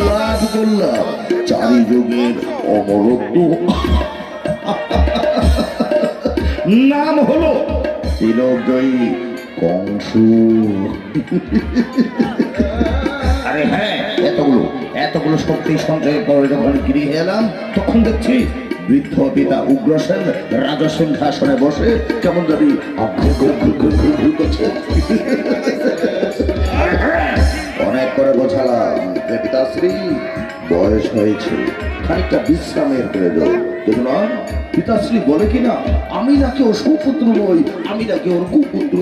লাভ করলাম চারি যুগের অমরত্ব। নাম হলো তিলকজয়ী কংস। আরে হ্যাঁ, এতগুলো শক্তি সঞ্চয় করে যখন গৃহে এলাম তখন দেখছি বৃদ্ধ পিতা উগ্রসেন রাজসিংহাসনে বসে কেমন জানি অনেক করে বোঝালাম যে পিতাশ্রী বয়স হয়েছে, খানিকটা বিশ্রামের প্রয়োজন। দেখুন পিতাশ্রী বলে কিনা আমি নাকি ওর সুপুত্র নই, আমি নাকি ওর কুপুত্র।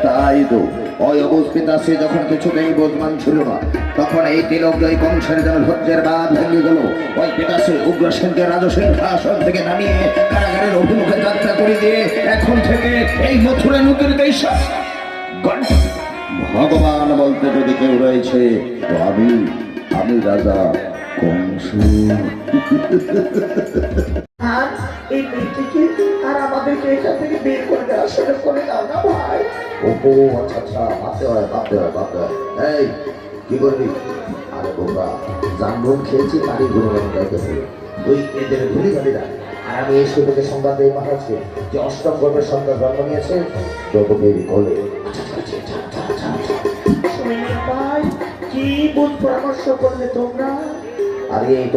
তাই তো ওই অবুজ পিতাশ্রী যখন কিছুতেই বোধমান ছিল না, তখন এই তিলকজয়ী কংসের যেন ধৈর্যের বাঁধ ভেঙে গেল। ওই পিতাশ্রী উগ্রসেনকে রাজসিংহাসন থেকে নামিয়ে কারাগারের অভিমুখে যাত্রা করে দিয়ে এখন থেকে এই মথুরা নদীর দেশ ভগবান বলতে যদি কেউ রয়েছে তো আমি রাজা কংস। আর এই মেয়েটিকে আর আমাদেরকে এখান থেকে বের করে দেওয়ার সুযোগ করে দাও না ভাই। ওহো আচ্ছা ভাবতে হয়। এই কি করবি? আরে বোকা, জামরুল খেয়েছি তারই গুণগান গাইতে হবে। তুই এদের ভুলি যাবি না। আর আমি এই সুযোগে সংবাদ এই মহারাজকে যে অষ্টম গর্ভের সন্তান জন্ম নিয়েছে দ্রৌপদীর কোলে। ভাই কি বুঝ পরামর্শ করলে তোমরা? আরে এই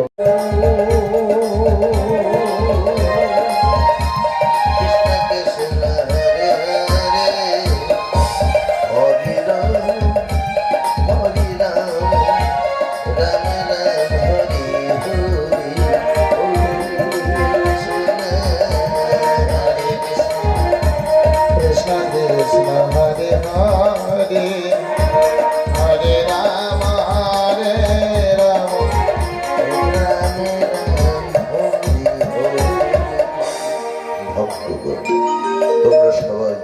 তোমরা সবাই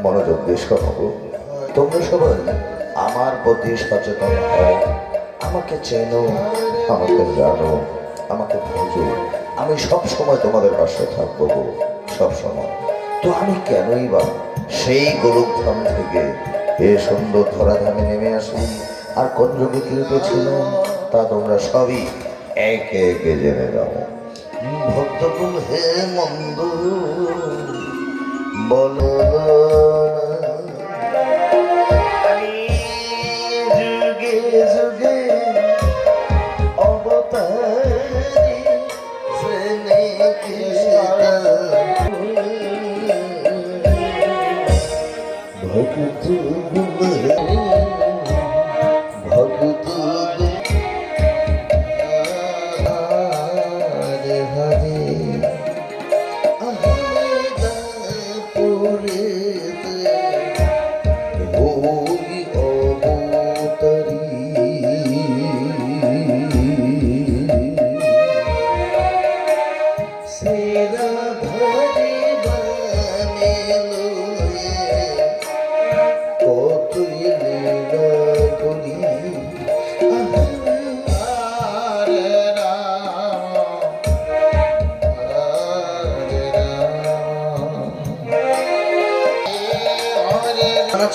মনোযোগ দিয়ে শোনো। তোমরা সবাই আমার প্রতি সচেতন হও, আমাকে চেনো, আমাকে জানো, আমাকে বুঝো। আমি সব সময় তোমাদের পাশে থাকবো, সব সময়। তো আমি কেনই বা সেই গোলকধাম থেকে এ সুন্দর ধরাধামে নেমে আসি আর কোন যোগে কৃপে ছিল তা তোমরা সবই একে একে জেনে যাও। ভক্তকুল হে মন্দ বলো যুগে যুগে অবতারি শ্রেণী ভক্ত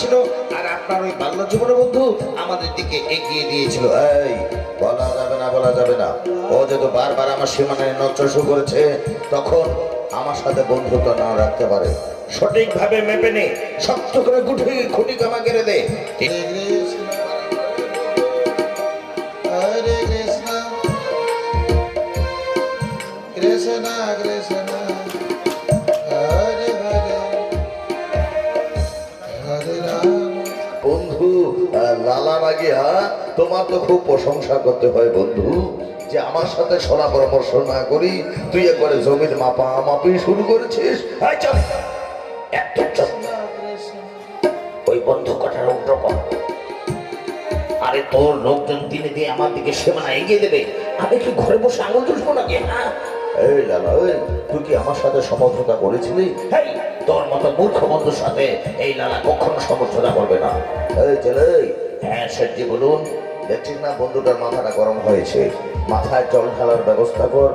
ছিল আর আপনার ওই বাল্য জীবনের বন্ধু আমাদের দিকে এগিয়ে দিয়েছিল। এই বলা যাবে না। ও যত বারবার আমার সীমানায় নচর করেছে, তখন আমার সাথে বন্ধুত্ব না রাখতে পারে। সঠিকভাবে মেপে নে, শক্ত করে খুঁটি কামা কেড়ে দে। হরে কৃষ্ণ কৃষ্ণ কৃষ্ণ বন্ধু লালা লাগিয়া তোমার তো খুব প্রশংসা করতে হয় বন্ধু, যে আমার সাথে সলা পরামর্শ না করি তুই একবারে জমির মাপি শুরু করেছিস। ওই বন্ধু কথার উল্টো কর। আরে তোর লোকজন দিনে দিয়ে আমার দিকে সীমানা এগিয়ে দেবে, আমি কি ঘরে বসে আঙুল তুলবো নাকি? এই লালা, তুই কি আমার সাথে সমঝোতা করেছিলি? তোর মতো মূর্খ বন্ধুর সাথে এই লালা কখনো সমঝোতা করবে না। এই ছেলে, হ্যাঁ শেঠজি বলুন। দেখছিস না বন্ধুটার মাথাটা গরম হয়েছে, মাথায় জল ঢালার ব্যবস্থা কর।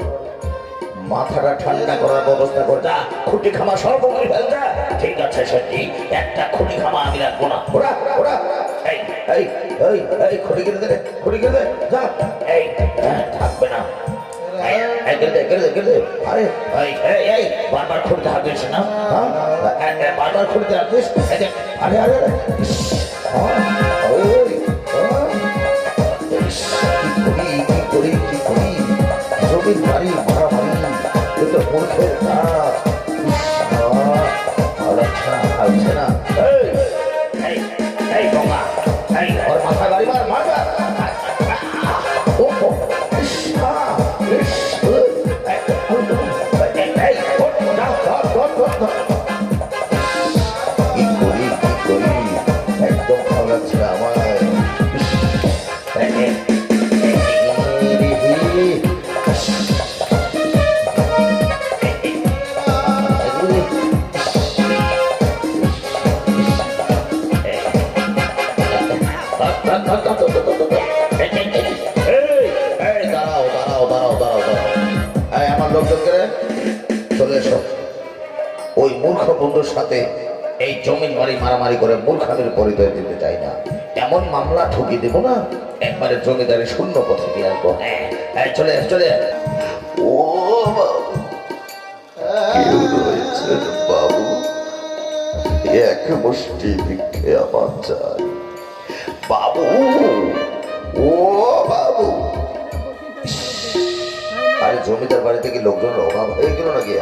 মাথাটা ঠান্ডা করার ব্যবস্থা কর। যা খুঁটি খামা সব করে ফেল যা। ঠিক আছে সেটি, একটা খুঁটি খামা আমি রাখবো না। ওরা ওরা এই এই এই এই খুঁটি কেটে দে, খুঁটি কেটে দে যা। এই থাকবে না। বারবার খুঁড়তে হাঁটিস না, বারবার খুঁড়তে হাঁটিস। আরে আরে কি করি জমির বাড়ি মারামারি, কিন্তু মূর্খের কাজ। হালছে না ওর মাথা গাড়ি মার মারবা। একদম ভালো লাগছে না আমার। আমার লোকজনকে চলে এসো। ওই মূর্খ বন্ধুর সাথে এই জমিন বাড়ি মারামারি করে মূর্খামির পরিচয় দিতে চাই না। এমন মামলা ঠুকিয়ে দেবো না, একবারে জমিদারি শূন্য পথে দিয়ে আসবো। চলে চলে। ও বাবু, এক মুষ্টি ভিক্ষে আমার চাই বাবু। ও বাবু, আরে জমিদার বাড়ি থেকে লোকজনের অভাব হয়ে গেল নাকি?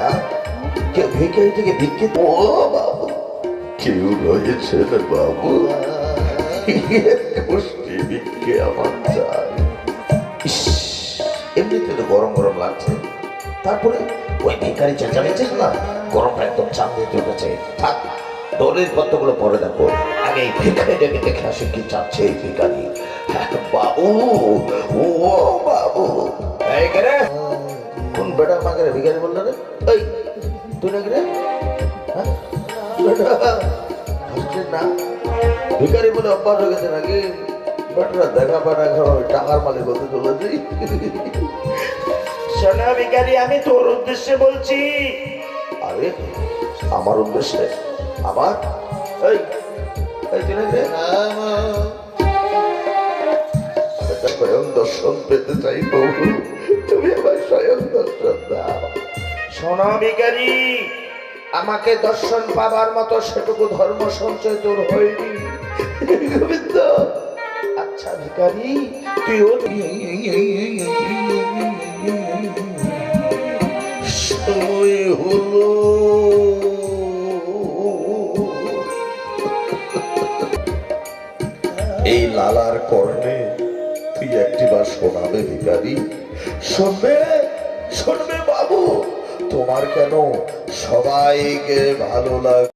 কেউ ভিক্ষে থেকে ভিক্ষে। ও বাবু, কেউ রয়েছে বাবু, মুষ্টি ভিক্ষে আমার চাই। এমনিতে তো গরম গরম লাগছে, তারপরে ওই ভিখারি চেঁচামেচিস না, গরমটা একদম চাপ দিয়ে উঠেছে। থাক, দলের পত্রগুলো পরে দেখো, আগে এই ভিখারিটাকে দেখে আসি কি চাচ্ছে এই ভিখারি। বাবু, ও বাবু, এই কে রে? কোন বেটা মাকে রে ভিখারি বললো রে? এই তুই নাকি রে? না ভিখারি বলে অভ্যাস হয়ে গেছে নাকি? বেটারা দেখা পায় না, টাকার মালিক হতে চলেছি। শোনা ভিখারি, আমি তোর উদ্দেশ্যে বলছি। আরে আমার উদ্দেশ্যে? আবার এই তুই নাকি রে? স্বয়ং দর্শন পেতে চাই প্রভু, তুমি আমার স্বয়ং দর্শন দাও। শোনো ভিখারি, আমাকে দর্শন পাবার মতো সেটুকু ধর্ম সঞ্চয় তোর হয়নি। গোবিন্দ, আচ্ছা ভিখারি, তুইও সময় হলো। এই লালার কর্ণে তুই একটিবার শোনাবে ভিখারি? শুনবে শুনবে বাবু, তোমার কেন সবাইকে ভালো লাগে।